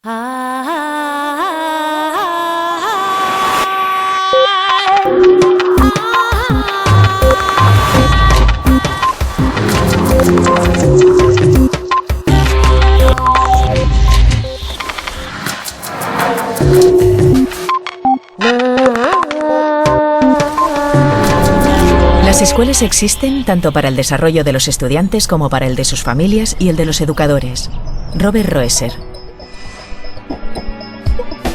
Las escuelas existen tanto para el desarrollo de los estudiantes como para el de sus familias y el de los educadores. Robert Roeser.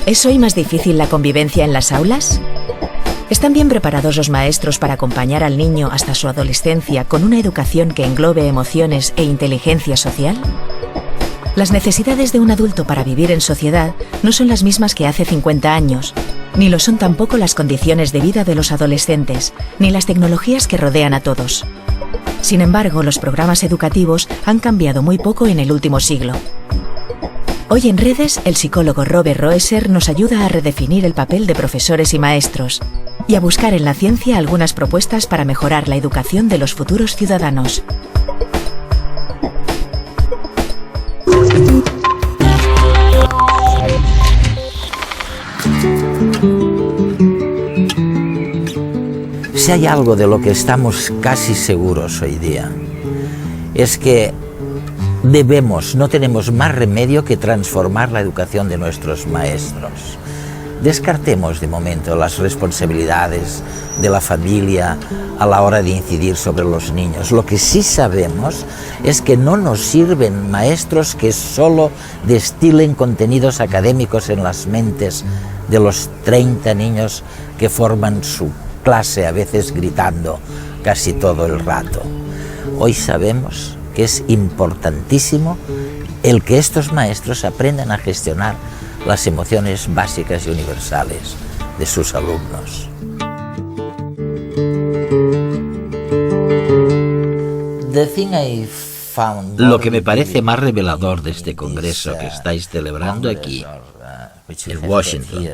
¿Es hoy más difícil la convivencia en las aulas? ¿Están bien preparados los maestros para acompañar al niño hasta su adolescencia con una educación que englobe emociones e inteligencia social? Las necesidades de un adulto para vivir en sociedad no son las mismas que hace 50 años, ni lo son tampoco las condiciones de vida de los adolescentes, ni las tecnologías que rodean a todos. Sin embargo, los programas educativos han cambiado muy poco en el último siglo. Hoy en Redes, el psicólogo Robert Roeser nos ayuda a redefinir el papel de profesores y maestros y a buscar en la ciencia algunas propuestas para mejorar la educación de los futuros ciudadanos. Si hay algo de lo que estamos casi seguros hoy día, es que no tenemos más remedio que transformar la educación de nuestros maestros. Descartemos de momento las responsabilidades de la familia a la hora de incidir sobre los niños. Lo que sí sabemos es que no nos sirven maestros que solo destilen contenidos académicos en las mentes de los 30 niños que forman su clase, a veces gritando casi todo el rato. Hoy sabemos que es importantísimo el que estos maestros aprendan a gestionar las emociones básicas y universales de sus alumnos. Lo que me parece más revelador de este congreso que estáis celebrando aquí, en Washington,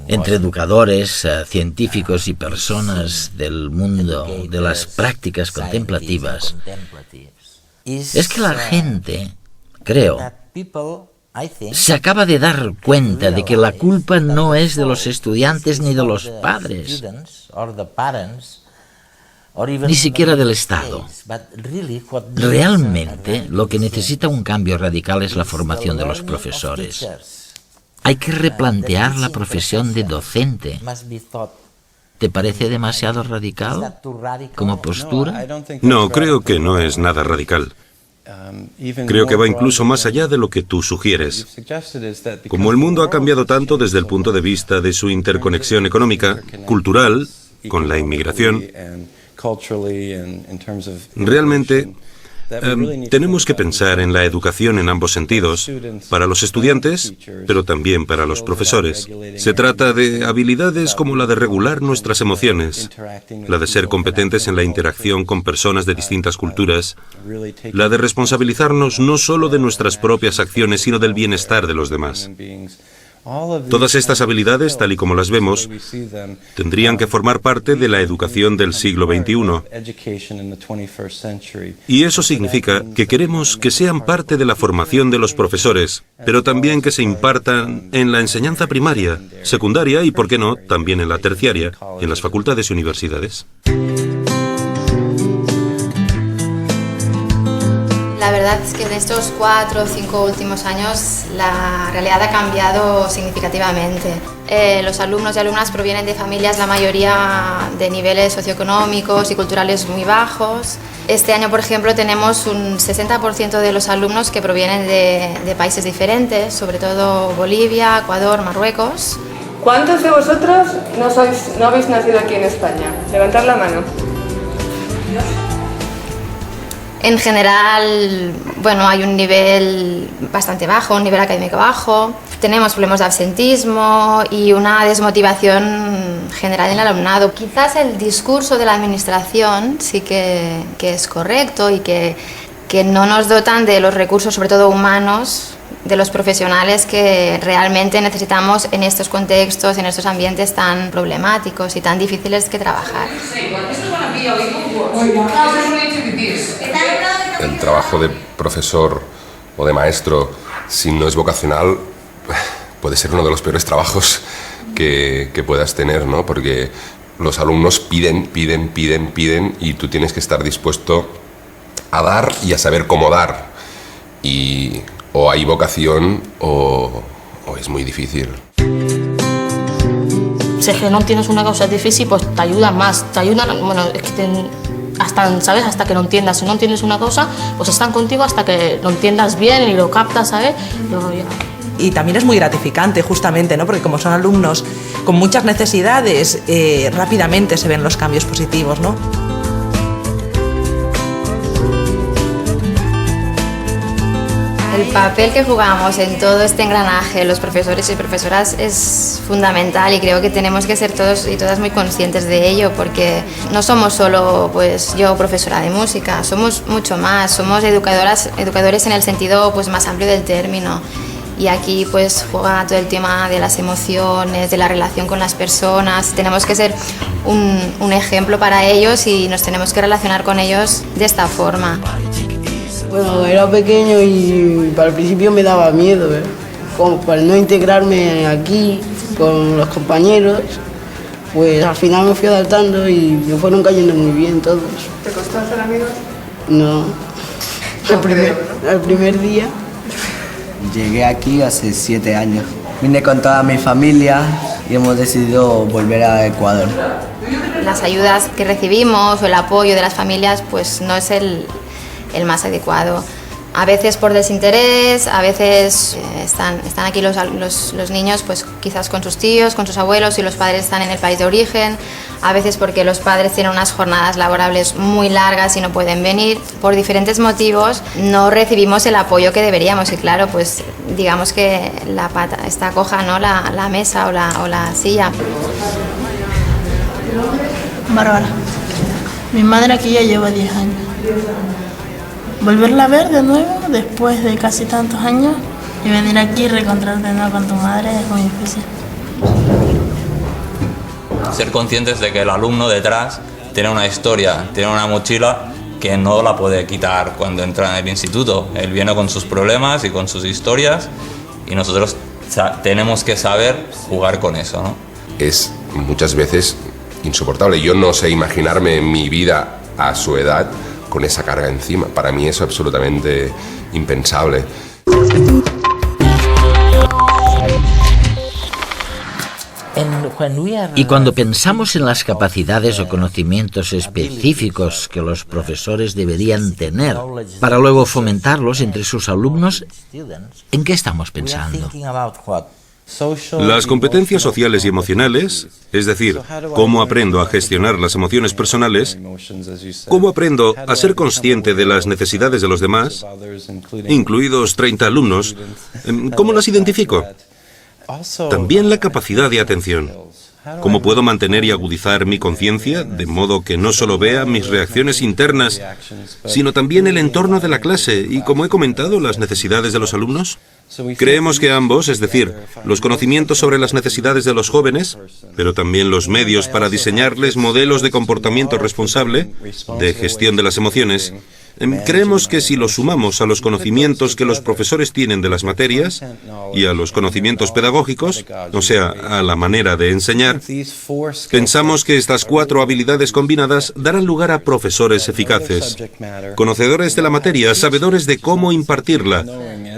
entre educadores, científicos y personas del mundo de las prácticas contemplativas, es que la gente, creo, se acaba de dar cuenta de que la culpa no es de los estudiantes ni de los padres, ni siquiera del Estado. Realmente, lo que necesita un cambio radical es la formación de los profesores. Hay que replantear la profesión de docente. ¿Te parece demasiado radical como postura? No, creo que no es nada radical. Creo que va incluso más allá de lo que tú sugieres. Como el mundo ha cambiado tanto desde el punto de vista de su interconexión económica, cultural, con la inmigración, realmente tenemos que pensar en la educación en ambos sentidos, para los estudiantes, pero también para los profesores. Se trata de habilidades como la de regular nuestras emociones, la de ser competentes en la interacción con personas de distintas culturas, la de responsabilizarnos no solo de nuestras propias acciones, sino del bienestar de los demás. Todas estas habilidades, tal y como las vemos, tendrían que formar parte de la educación del siglo XXI. Y eso significa que queremos que sean parte de la formación de los profesores, pero también que se impartan en la enseñanza primaria, secundaria y, por qué no, también en la terciaria, en las facultades y universidades. La verdad es que en estos 4 o 5 últimos años la realidad ha cambiado significativamente. Los alumnos y alumnas provienen de familias, la mayoría de niveles socioeconómicos y culturales muy bajos. Este año, por ejemplo, tenemos un 60% de los alumnos que provienen de países diferentes, sobre todo Bolivia, Ecuador, Marruecos. ¿Cuántos de vosotros no habéis nacido aquí en España? Levantad la mano. En general, bueno, hay un nivel bastante bajo, un nivel académico bajo. Tenemos problemas de absentismo y una desmotivación general en el alumnado. Quizás el discurso de la administración sí que es correcto y que no nos dotan de los recursos, sobre todo humanos, de los profesionales que realmente necesitamos en estos contextos, en estos ambientes tan problemáticos y tan difíciles que trabajar. El trabajo de profesor o de maestro, si no es vocacional, puede ser uno de los peores trabajos que puedas tener, ¿no? Porque los alumnos piden y tú tienes que estar dispuesto a dar y a saber cómo dar. Y o hay vocación o es muy difícil. Si es que no tienes una causa difícil, pues te ayudan más, bueno, es que ¿sabes? Hasta que lo entiendas. Si no entiendes una cosa, pues están contigo hasta que lo entiendas bien y lo captas, ¿sabes? Luego ya. Y también es muy gratificante, justamente, ¿no? Porque como son alumnos con muchas necesidades, rápidamente se ven los cambios positivos, ¿no? El papel que jugamos en todo este engranaje, los profesores y profesoras, es fundamental y creo que tenemos que ser todos y todas muy conscientes de ello, porque no somos solo pues, yo profesora de música, somos mucho más, somos educadores en el sentido pues, más amplio del término. Y aquí pues juega todo el tema de las emociones, de la relación con las personas. Tenemos que ser un ejemplo para ellos y nos tenemos que relacionar con ellos de esta forma. Bueno, era pequeño y al principio me daba miedo, como para no integrarme aquí con los compañeros, pues al final me fui adaptando y me fueron cayendo muy bien todos. ¿Te costó hacer amigos? No, el primer día. Llegué aquí hace 7 años. Vine con toda mi familia y hemos decidido volver a Ecuador. Las ayudas que recibimos o el apoyo de las familias pues no es el más adecuado. A veces por desinterés, a veces están aquí los niños pues quizás con sus tíos, con sus abuelos y los padres están en el país de origen, a veces porque los padres tienen unas jornadas laborables muy largas y no pueden venir. Por diferentes motivos no recibimos el apoyo que deberíamos y claro, pues digamos que la pata está coja, ¿no? La mesa o la silla. Bárbara, mi madre aquí ya lleva 10 años. Volverla a ver de nuevo después de casi tantos años y venir aquí y reencontrarte de nuevo con tu madre es muy difícil. Ser conscientes de que el alumno detrás tiene una historia, tiene una mochila que no la puede quitar cuando entra en el instituto. Él viene con sus problemas y con sus historias y nosotros tenemos que saber jugar con eso, ¿no? Es muchas veces insoportable. Yo no sé imaginarme mi vida a su edad con esa carga encima. Para mí es absolutamente impensable. Y cuando pensamos en las capacidades o conocimientos específicos que los profesores deberían tener para luego fomentarlos entre sus alumnos, ¿en qué estamos pensando? Las competencias sociales y emocionales, es decir, cómo aprendo a gestionar las emociones personales, cómo aprendo a ser consciente de las necesidades de los demás, incluidos 30 alumnos, ¿cómo las identifico? También la capacidad de atención. ¿Cómo puedo mantener y agudizar mi conciencia de modo que no solo vea mis reacciones internas, sino también el entorno de la clase y, como he comentado, las necesidades de los alumnos? Creemos que ambos, es decir, los conocimientos sobre las necesidades de los jóvenes, pero también los medios para diseñarles modelos de comportamiento responsable, de gestión de las emociones, creemos que si los sumamos a los conocimientos que los profesores tienen de las materias y a los conocimientos pedagógicos, o sea, a la manera de enseñar, pensamos que estas 4 habilidades combinadas darán lugar a profesores eficaces, conocedores de la materia, sabedores de cómo impartirla,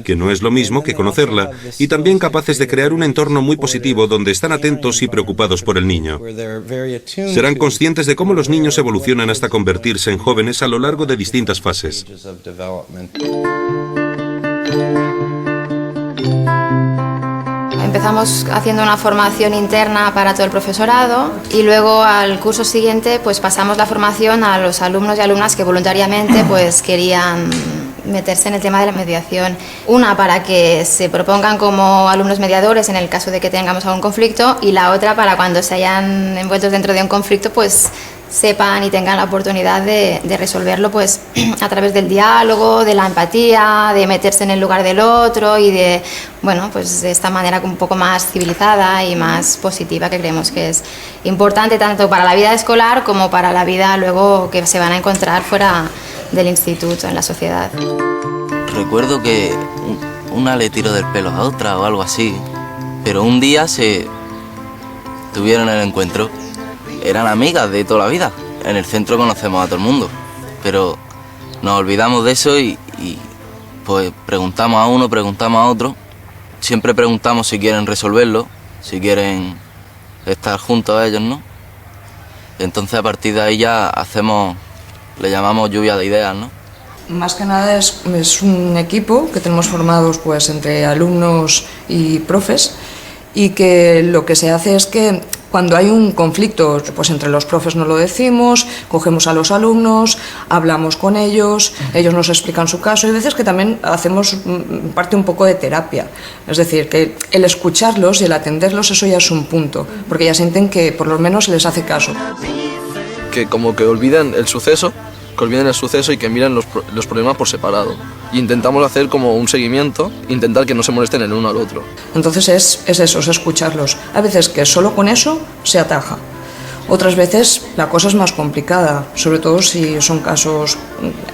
que no es lo mismo que conocerla, y también capaces de crear un entorno muy positivo donde están atentos y preocupados por el niño. Serán conscientes de cómo los niños evolucionan hasta convertirse en jóvenes a lo largo de distintas fases. Empezamos haciendo una formación interna para todo el profesorado y luego al curso siguiente pues pasamos la formación a los alumnos y alumnas que voluntariamente pues querían meterse en el tema de la mediación. Una para que se propongan como alumnos mediadores en el caso de que tengamos algún conflicto y la otra para cuando se hayan envueltos dentro de un conflicto pues sepan y tengan la oportunidad de resolverlo pues a través del diálogo, de la empatía, de meterse en el lugar del otro y de, bueno, pues de esta manera un poco más civilizada y más positiva que creemos que es importante tanto para la vida escolar como para la vida luego que se van a encontrar fuera del instituto, en la sociedad. Recuerdo que una le tiró del pelo a otra o algo así Pero un día se tuvieron el encuentro. Eran amigas de toda la vida. En el centro conocemos a todo el mundo. Pero nos olvidamos de eso y pues preguntamos a uno, preguntamos a otro. Siempre preguntamos si quieren resolverlo, si quieren estar juntos a ellos, ¿no? Entonces a partir de ahí ya le llamamos lluvia de ideas, ¿no? Más que nada es un equipo que tenemos formados pues entre alumnos y profes, y que lo que se hace es que cuando hay un conflicto, pues entre los profes nos lo decimos, cogemos a los alumnos, hablamos con ellos, ellos nos explican su caso, y hay veces que también hacemos parte un poco de terapia. Es decir, que el escucharlos y el atenderlos, eso ya es un punto, porque ya sienten que por lo menos se les hace caso. Que como que olviden el suceso, y que miren los problemas por separado. Y intentamos hacer como un seguimiento, intentar que no se molesten el uno al otro. Entonces es eso, es escucharlos. Hay veces que solo con eso se ataja. Otras veces la cosa es más complicada, sobre todo si son casos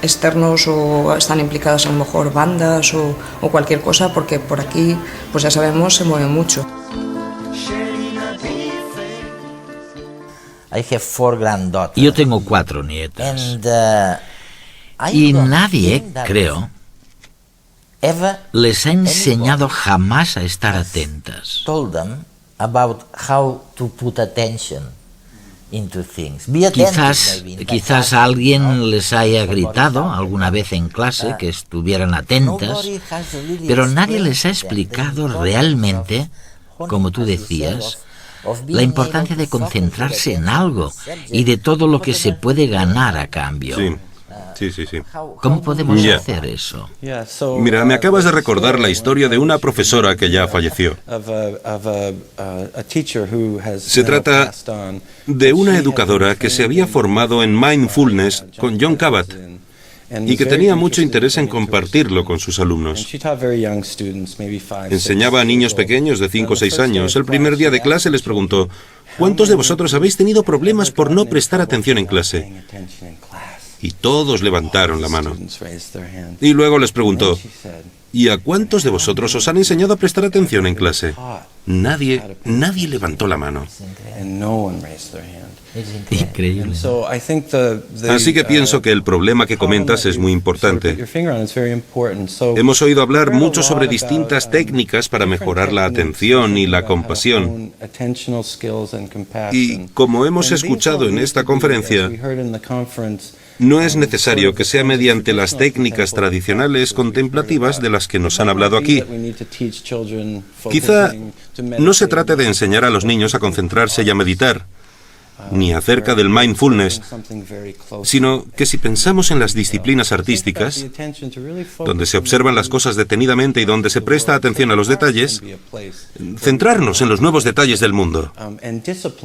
externos o están implicadas a lo mejor bandas o cualquier cosa, porque por aquí, pues ya sabemos, se mueve mucho. Yo tengo 4 nietas. Y nadie, creo, les ha enseñado jamás a estar atentas. Quizás alguien les haya gritado alguna vez en clase que estuvieran atentas, pero nadie les ha explicado realmente, como tú decías, la importancia de concentrarse en algo y de todo lo que se puede ganar a cambio. Sí. ¿Cómo podemos hacer eso? Mira, me acabas de recordar la historia de una profesora que ya falleció. Se trata de una educadora que se había formado en mindfulness con Jon Kabat y que tenía mucho interés en compartirlo con sus alumnos. Enseñaba a niños pequeños de 5 o 6 años. El primer día de clase les preguntó: ¿cuántos de vosotros habéis tenido problemas por no prestar atención en clase? Y todos levantaron la mano. Y luego les preguntó: ¿y a cuántos de vosotros os han enseñado a prestar atención en clase? Nadie levantó la mano. Increíble. Así que pienso que el problema que comentas es muy importante. Hemos oído hablar mucho sobre distintas técnicas para mejorar la atención y la compasión. Y como hemos escuchado en esta conferencia, no es necesario que sea mediante las técnicas tradicionales contemplativas de las que nos han hablado aquí. Quizá no se trate de enseñar a los niños a concentrarse y a meditar, ni acerca del mindfulness, sino que si pensamos en las disciplinas artísticas, donde se observan las cosas detenidamente y donde se presta atención a los detalles, centrarnos en los nuevos detalles del mundo.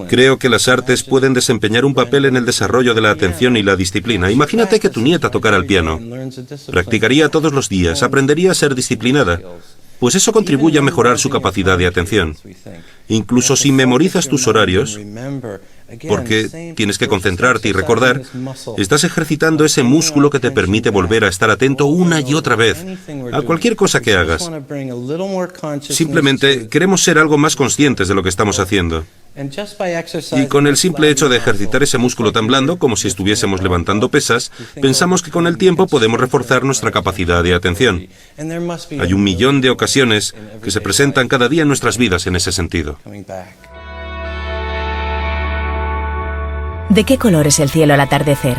Creo que las artes pueden desempeñar un papel en el desarrollo de la atención y la disciplina. Imagínate que tu nieta tocara el piano. Practicaría todos los días, aprendería a ser disciplinada. Pues eso contribuye a mejorar su capacidad de atención. Incluso si memorizas tus horarios, porque tienes que concentrarte y recordar, estás ejercitando ese músculo que te permite volver a estar atento una y otra vez a cualquier cosa que hagas. Simplemente queremos ser algo más conscientes de lo que estamos haciendo. Y con el simple hecho de ejercitar ese músculo tan blando, como si estuviésemos levantando pesas, pensamos que con el tiempo podemos reforzar nuestra capacidad de atención. Hay 1.000.000 de ocasiones que se presentan cada día en nuestras vidas en ese sentido. ¿De qué color es el cielo al atardecer?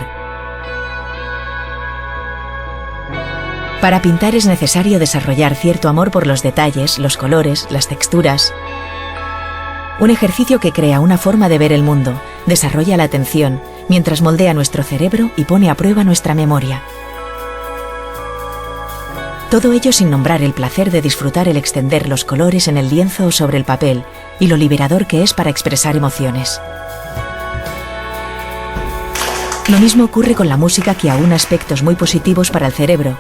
Para pintar es necesario desarrollar cierto amor por los detalles, los colores, las texturas. Un ejercicio que crea una forma de ver el mundo, desarrolla la atención, mientras moldea nuestro cerebro y pone a prueba nuestra memoria. Todo ello sin nombrar el placer de disfrutar el extender los colores en el lienzo o sobre el papel y lo liberador que es para expresar emociones. Lo mismo ocurre con la música, que aúna aspectos muy positivos para el cerebro,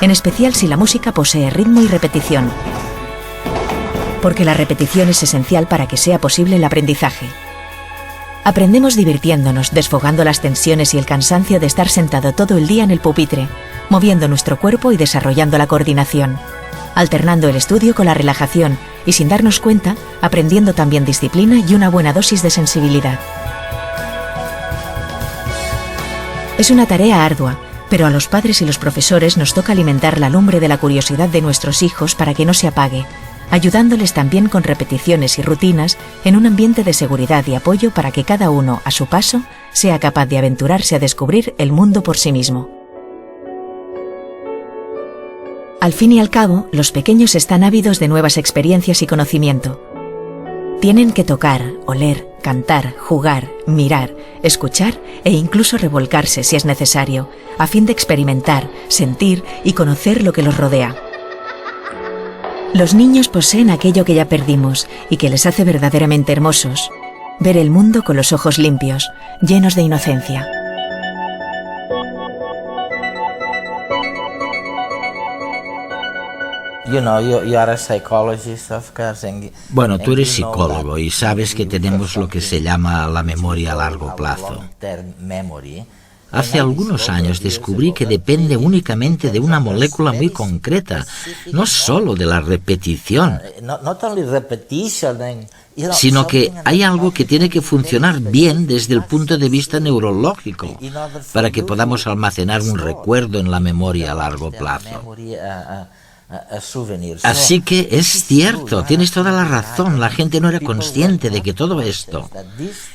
en especial si la música posee ritmo y repetición, porque la repetición es esencial para que sea posible el aprendizaje. Aprendemos divirtiéndonos, desfogando las tensiones y el cansancio de estar sentado todo el día en el pupitre, moviendo nuestro cuerpo y desarrollando la coordinación. alternando el estudio con la relajación y, sin darnos cuenta, aprendiendo también disciplina y una buena dosis de sensibilidad. Es una tarea ardua, pero a los padres y los profesores nos toca alimentar la lumbre de la curiosidad de nuestros hijos para que no se apague, ayudándoles también con repeticiones y rutinas en un ambiente de seguridad y apoyo para que cada uno, a su paso, sea capaz de aventurarse a descubrir el mundo por sí mismo. Al fin y al cabo, los pequeños están ávidos de nuevas experiencias y conocimiento. Tienen que tocar, oler, cantar, jugar, mirar, escuchar e incluso revolcarse si es necesario, a fin de experimentar, sentir y conocer lo que los rodea. Los niños poseen aquello que ya perdimos y que les hace verdaderamente hermosos: ver el mundo con los ojos limpios, llenos de inocencia. Bueno, tú eres psicólogo y sabes que tenemos lo que se llama la memoria a largo plazo. Hace algunos años descubrí que depende únicamente de una molécula muy concreta, no solo de la repetición, sino que hay algo que tiene que funcionar bien desde el punto de vista neurológico para que podamos almacenar un recuerdo en la memoria a largo plazo. Así que es cierto, tienes toda la razón, la gente no era consciente de que todo esto,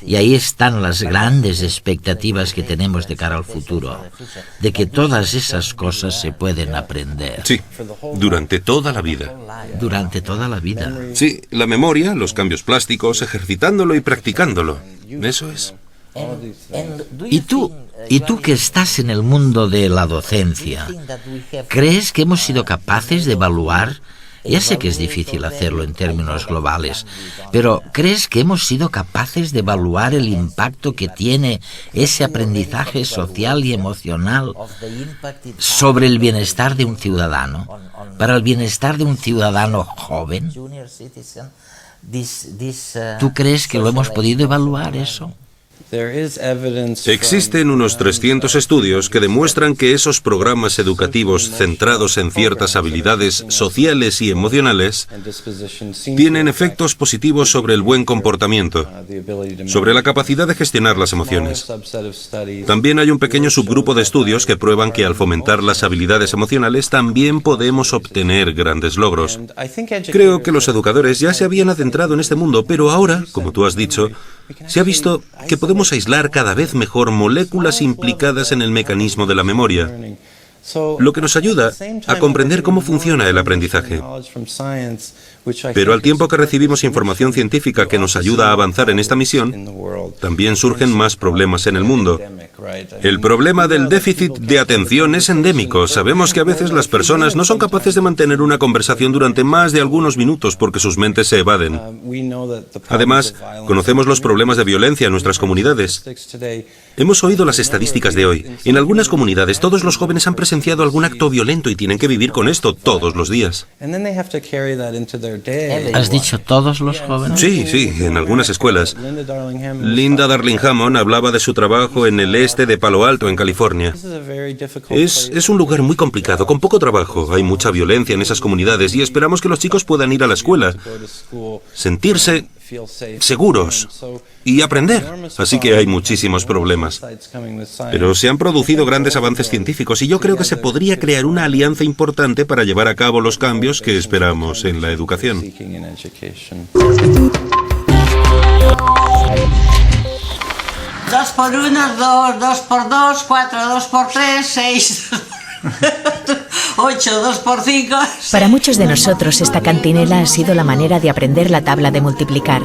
y ahí están las grandes expectativas que tenemos de cara al futuro, de que todas esas cosas se pueden aprender. Sí, durante toda la vida. Durante toda la vida. Sí, la memoria, los cambios plásticos, ejercitándolo y practicándolo. Eso es. ¿Y tú que estás en el mundo de la docencia, crees que hemos sido capaces de evaluar? Ya sé que es difícil hacerlo en términos globales, pero ¿crees que hemos sido capaces de evaluar el impacto que tiene ese aprendizaje social y emocional sobre el bienestar de un ciudadano, para el bienestar de un ciudadano joven? ¿Tú crees que lo hemos podido evaluar eso? Existen unos 300 estudios que demuestran que esos programas educativos centrados en ciertas habilidades sociales y emocionales tienen efectos positivos sobre el buen comportamiento, sobre la capacidad de gestionar las emociones. También hay un pequeño subgrupo de estudios que prueban que al fomentar las habilidades emocionales también podemos obtener grandes logros. Creo que los educadores ya se habían adentrado en este mundo, pero ahora, como tú has dicho, se ha visto que podemos aislar cada vez mejor moléculas implicadas en el mecanismo de la memoria, lo que nos ayuda a comprender cómo funciona el aprendizaje. Pero al tiempo que recibimos información científica que nos ayuda a avanzar en esta misión, también surgen más problemas en el mundo. El problema del déficit de atención es endémico. Sabemos que a veces las personas no son capaces de mantener una conversación durante más de algunos minutos porque sus mentes se evaden. Además, conocemos los problemas de violencia en nuestras comunidades. Hemos oído las estadísticas de hoy. En algunas comunidades todos los jóvenes han presenciado algún acto violento y tienen que vivir con esto todos los días. ¿Has dicho todos los jóvenes? Sí, en algunas escuelas. Linda Darling Hammond hablaba de su trabajo en el este de Palo Alto, en California. Es un lugar muy complicado, con poco trabajo. Hay mucha violencia en esas comunidades y esperamos que los chicos puedan ir a la escuela, sentirse seguros y aprender. Así que hay muchísimos problemas. Pero se han producido grandes avances científicos y yo creo que se podría crear una alianza importante para llevar a cabo los cambios que esperamos en la educación. 2 por 1, 2, 2 por 2, 4, 2 por 3, 6, 8, 2 por 5... Para muchos de nosotros esta cantinela ha sido la manera de aprender la tabla de multiplicar,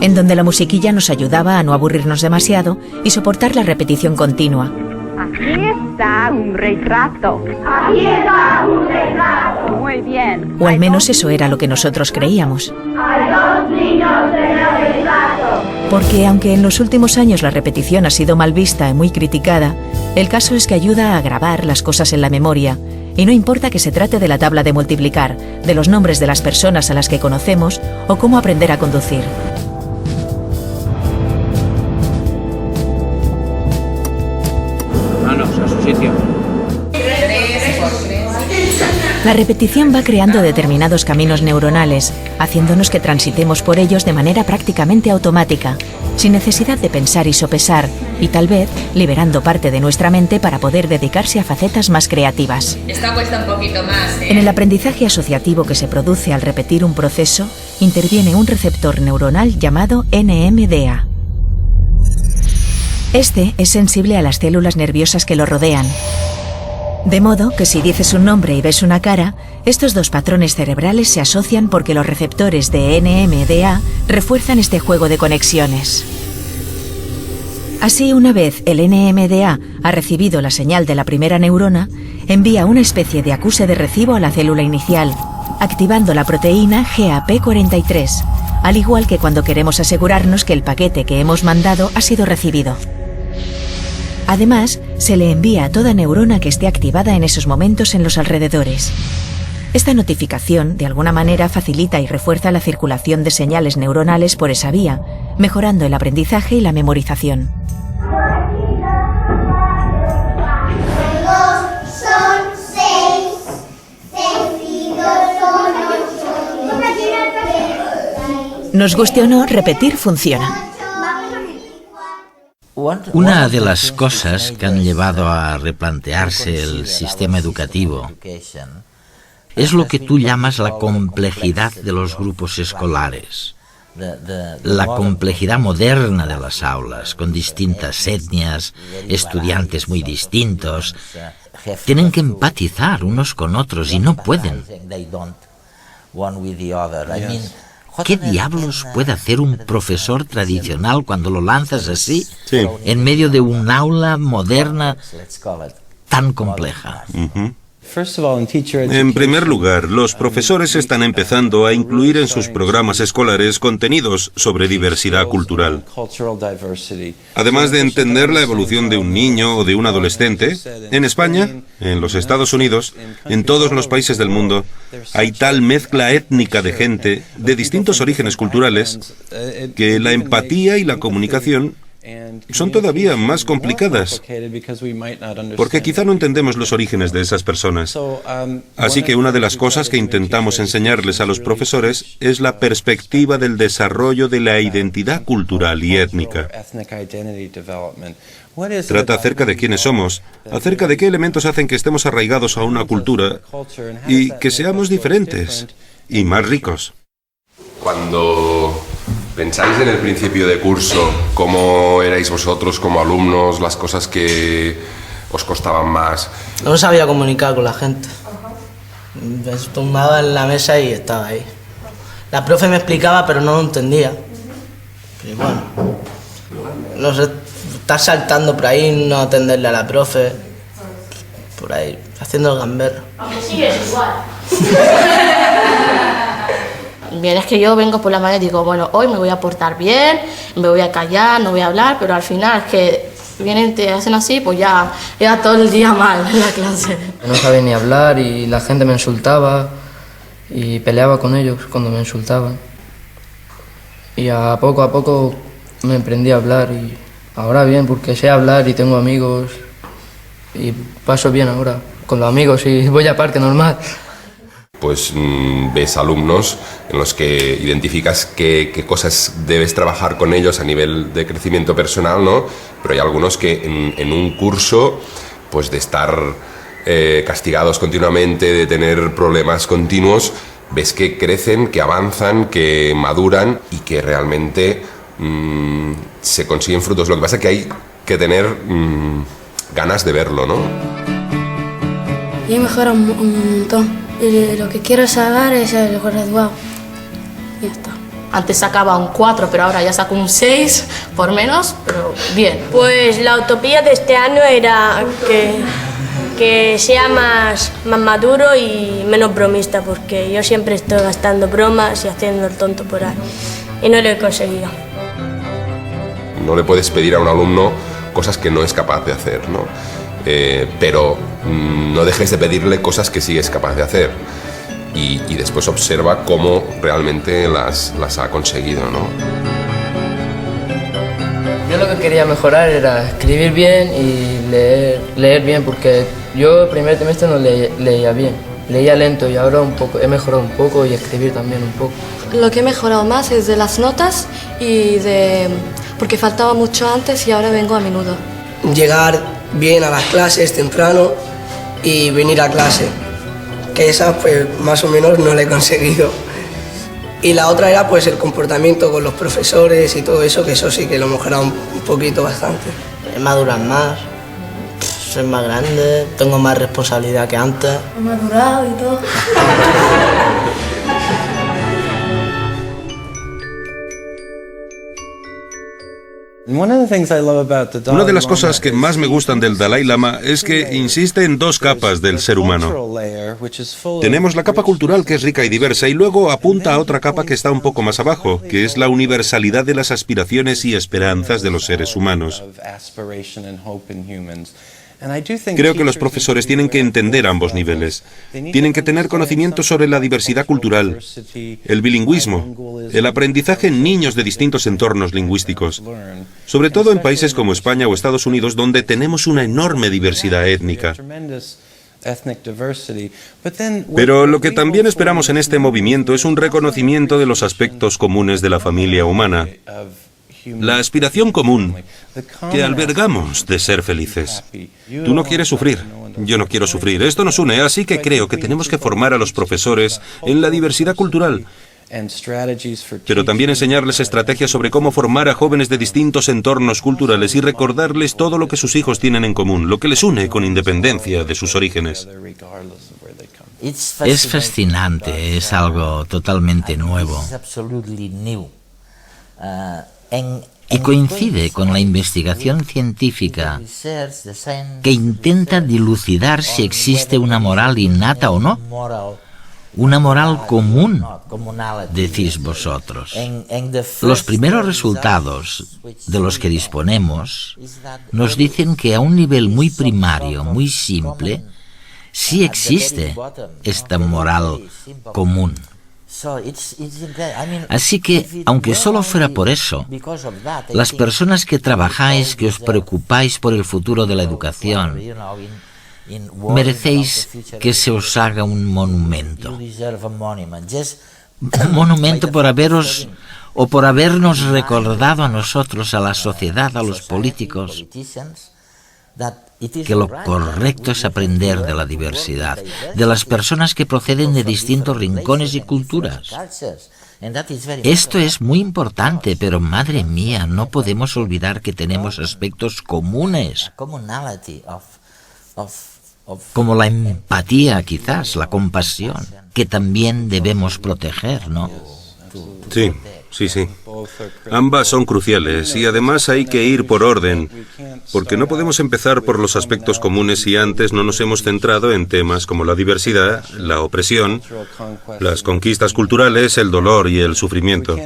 en donde la musiquilla nos ayudaba a no aburrirnos demasiado y soportar la repetición continua. Aquí está un retrato. Aquí está un retrato. Muy bien. O al menos eso era lo que nosotros creíamos. Hay 2 niños en el retrato. Porque aunque en los últimos años la repetición ha sido mal vista y muy criticada, el caso es que ayuda a grabar las cosas en la memoria, y no importa que se trate de la tabla de multiplicar, de los nombres de las personas a las que conocemos o cómo aprender a conducir. Manos a su sitio. La repetición va creando determinados caminos neuronales, haciéndonos que transitemos por ellos de manera prácticamente automática, sin necesidad de pensar y sopesar, y tal vez liberando parte de nuestra mente para poder dedicarse a facetas más creativas. Esta cuesta un poquito más, ¿eh? En el aprendizaje asociativo que se produce al repetir un proceso, interviene un receptor neuronal llamado NMDA. Este es sensible a las células nerviosas que lo rodean. De modo que si dices un nombre y ves una cara, estos dos patrones cerebrales se asocian porque los receptores de NMDA refuerzan este juego de conexiones. Así, una vez el NMDA ha recibido la señal de la primera neurona, envía una especie de acuse de recibo a la célula inicial, activando la proteína GAP43, al igual que cuando queremos asegurarnos que el paquete que hemos mandado ha sido recibido. Además, se le envía a toda neurona que esté activada en esos momentos en los alrededores. Esta notificación, de alguna manera, facilita y refuerza la circulación de señales neuronales por esa vía, mejorando el aprendizaje y la memorización. Nos guste o no, repetir funciona. Una de las cosas que han llevado a replantearse el sistema educativo es lo que tú llamas la complejidad de los grupos escolares. La complejidad moderna de las aulas, con distintas etnias, estudiantes muy distintos, tienen que empatizar unos con otros y no pueden. ¿Qué diablos puede hacer un profesor tradicional cuando lo lanzas así, en medio de un aula moderna tan compleja? En primer lugar, los profesores están empezando a incluir en sus programas escolares contenidos sobre diversidad cultural. Además de entender la evolución de un niño o de un adolescente, en España, en los Estados Unidos, en todos los países del mundo, hay tal mezcla étnica de gente de distintos orígenes culturales que la empatía y la comunicación son todavía más complicadas, porque quizá no entendemos los orígenes de esas personas. Así que una de las cosas que intentamos enseñarles a los profesores es la perspectiva del desarrollo de la identidad cultural y étnica. Trata acerca de quiénes somos, acerca de qué elementos hacen que estemos arraigados a una cultura y que seamos diferentes y más ricos. Cuando pensáis en el principio de curso, cómo erais vosotros como alumnos, las cosas que os costaban más. No sabía comunicar con la gente. Me tumbaba en la mesa y estaba ahí. La profe me explicaba, pero no lo entendía. Y bueno, no sé, estar saltando por ahí, no atenderle a la profe, por ahí, haciendo el gamberro. Aunque sigues igual. Bien, es que yo vengo por la mañana y digo, bueno, hoy me voy a portar bien, me voy a callar, no voy a hablar, pero al final es que vienen, te hacen así, pues ya todo el día mal en la clase. No sabía ni hablar y la gente me insultaba y peleaba con ellos cuando me insultaban. Y a poco me aprendí a hablar y ahora bien, porque sé hablar y tengo amigos y paso bien ahora con los amigos y voy a parque normal. Pues ves alumnos en los que identificas qué cosas debes trabajar con ellos a nivel de crecimiento personal, ¿no? Pero hay algunos que en un curso, pues de estar castigados continuamente, de tener problemas continuos, ves que crecen, que avanzan, que maduran y que realmente se consiguen frutos. Lo que pasa es que hay que tener ganas de verlo, ¿no? Yo mejoro un montón. Y lo que quiero saber es el graduado. Ya está. Antes sacaba un 4, pero ahora ya saco un 6, por menos, pero bien. Pues la utopía de este año era que sea más maduro y menos bromista, porque yo siempre estoy gastando bromas y haciendo el tonto por ahí. Y no lo he conseguido. No le puedes pedir a un alumno cosas que no es capaz de hacer, ¿no? Pero no dejes de pedirle cosas que sí es capaz de hacer y después observa cómo realmente las ha conseguido, ¿no? Yo lo que quería mejorar era escribir bien y leer bien, porque yo el primer trimestre no leía bien Leía lento y ahora he mejorado un poco y escribir también un poco. Lo que he mejorado más es de las notas y porque faltaba mucho antes y ahora vengo a menudo. Llegar bien a las clases temprano y venir a clase, que esa pues más o menos no la he conseguido. Y la otra era pues el comportamiento con los profesores y todo eso, que eso sí que lo he mejorado un poquito bastante. Madurar más, soy más grande, tengo más responsabilidad que antes. He madurado y todo. Una de las cosas que más me gustan del Dalai Lama es que insiste en dos capas del ser humano. Tenemos la capa cultural, que es rica y diversa, y luego apunta a otra capa que está un poco más abajo, que es la universalidad de las aspiraciones y esperanzas de los seres humanos. Creo que los profesores tienen que entender ambos niveles. Tienen que tener conocimiento sobre la diversidad cultural, el bilingüismo, el aprendizaje en niños de distintos entornos lingüísticos, sobre todo en países como España o Estados Unidos, donde tenemos una enorme diversidad étnica. Pero lo que también esperamos en este movimiento es un reconocimiento de los aspectos comunes de la familia humana. La aspiración común que albergamos de ser felices. Tú no quieres sufrir, yo no quiero sufrir. Esto nos une, así que creo que tenemos que formar a los profesores en la diversidad cultural, pero también enseñarles estrategias sobre cómo formar a jóvenes de distintos entornos culturales y recordarles todo lo que sus hijos tienen en común, lo que les une con independencia de sus orígenes. Es fascinante, es algo totalmente nuevo. Y coincide con la investigación científica que intenta dilucidar si existe una moral innata o no. Una moral común, decís vosotros. Los primeros resultados de los que disponemos nos dicen que a un nivel muy primario, muy simple, sí existe esta moral común. Así que, aunque solo fuera por eso, las personas que trabajáis, que os preocupáis por el futuro de la educación, merecéis que se os haga un monumento. Un monumento por haberos o por habernos recordado a nosotros, a la sociedad, a los políticos, que lo correcto es aprender de la diversidad, de las personas que proceden de distintos rincones y culturas. Esto es muy importante, pero madre mía, no podemos olvidar que tenemos aspectos comunes, como la empatía, quizás, la compasión, que también debemos proteger, ¿no? Sí. Ambas son cruciales y además hay que ir por orden, porque no podemos empezar por los aspectos comunes si antes no nos hemos centrado en temas como la diversidad, la opresión, las conquistas culturales, el dolor y el sufrimiento.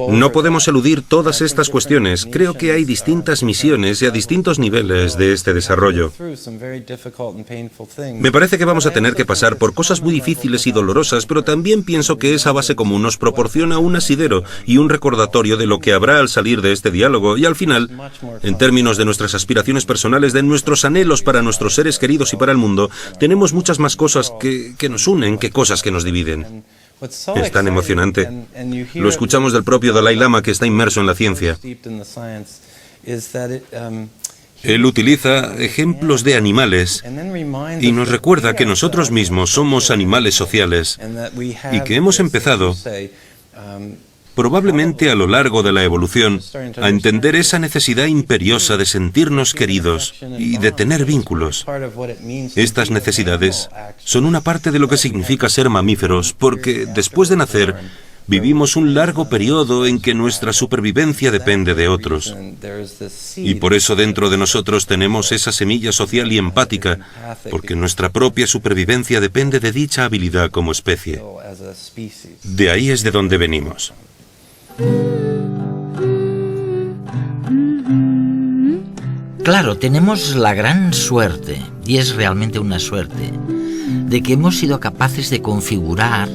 No podemos eludir todas estas cuestiones. Creo que hay distintas misiones y a distintos niveles de este desarrollo. Me parece que vamos a tener que pasar por cosas muy difíciles y dolorosas, pero también pienso que esa base común nos proporciona un asidero y un recordatorio de lo que habrá al salir de este diálogo y al final, en términos de nuestras aspiraciones personales, de nuestros anhelos para nuestros seres queridos y para el mundo, tenemos muchas más cosas que nos unen que cosas que nos dividen. Es tan emocionante. Lo escuchamos del propio Dalai Lama, que está inmerso en la ciencia. Él utiliza ejemplos de animales y nos recuerda que nosotros mismos somos animales sociales y que hemos empezado, probablemente a lo largo de la evolución, a entender esa necesidad imperiosa de sentirnos queridos y de tener vínculos. Estas necesidades son una parte de lo que significa ser mamíferos, porque después de nacer, vivimos un largo periodo en que nuestra supervivencia depende de otros. Y por eso dentro de nosotros tenemos esa semilla social y empática, porque nuestra propia supervivencia depende de dicha habilidad como especie. De ahí es de donde venimos. Claro, tenemos la gran suerte, y es realmente una suerte, de que hemos sido capaces de configurar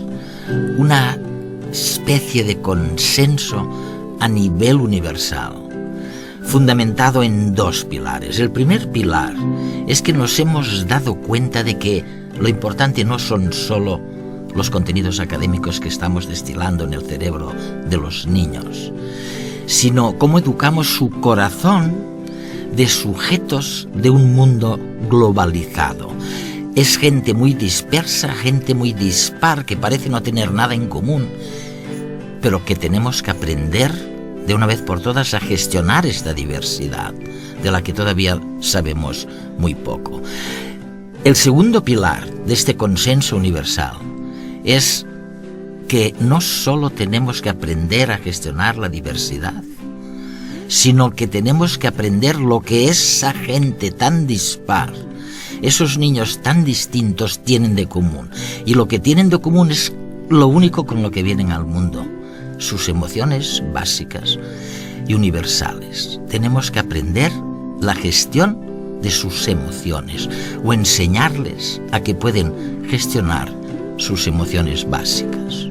una especie de consenso a nivel universal, fundamentado en dos pilares. El primer pilar es que nos hemos dado cuenta de que lo importante no son solo los contenidos académicos que estamos destilando en el cerebro de los niños, sino cómo educamos su corazón de sujetos de un mundo globalizado. Es gente muy dispersa, gente muy dispar, que parece no tener nada en común, pero que tenemos que aprender de una vez por todas a gestionar esta diversidad, de la que todavía sabemos muy poco. El segundo pilar de este consenso universal es que no solo tenemos que aprender a gestionar la diversidad, sino que tenemos que aprender lo que esa gente tan dispar, esos niños tan distintos tienen de común. Y lo que tienen de común es lo único con lo que vienen al mundo: sus emociones básicas y universales. Tenemos que aprender la gestión de sus emociones, o enseñarles a que pueden gestionar sus emociones básicas.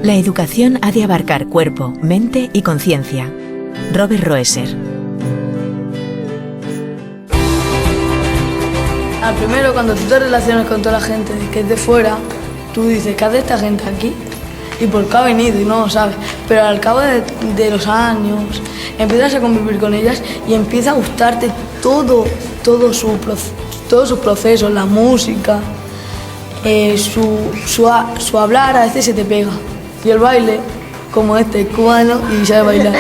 La educación ha de abarcar cuerpo, mente y conciencia. Robert Roeser. Al primero, cuando tú te relacionas con toda la gente que es de fuera, tú dices, ¿qué hace esta gente aquí? ¿Y por qué ha venido? Y no lo sabes. Pero al cabo de los años, empiezas a convivir con ellas y empieza a gustarte todos sus procesos, la música, su hablar a veces se te pega. Y el baile, como este, cubano, y sabe bailar.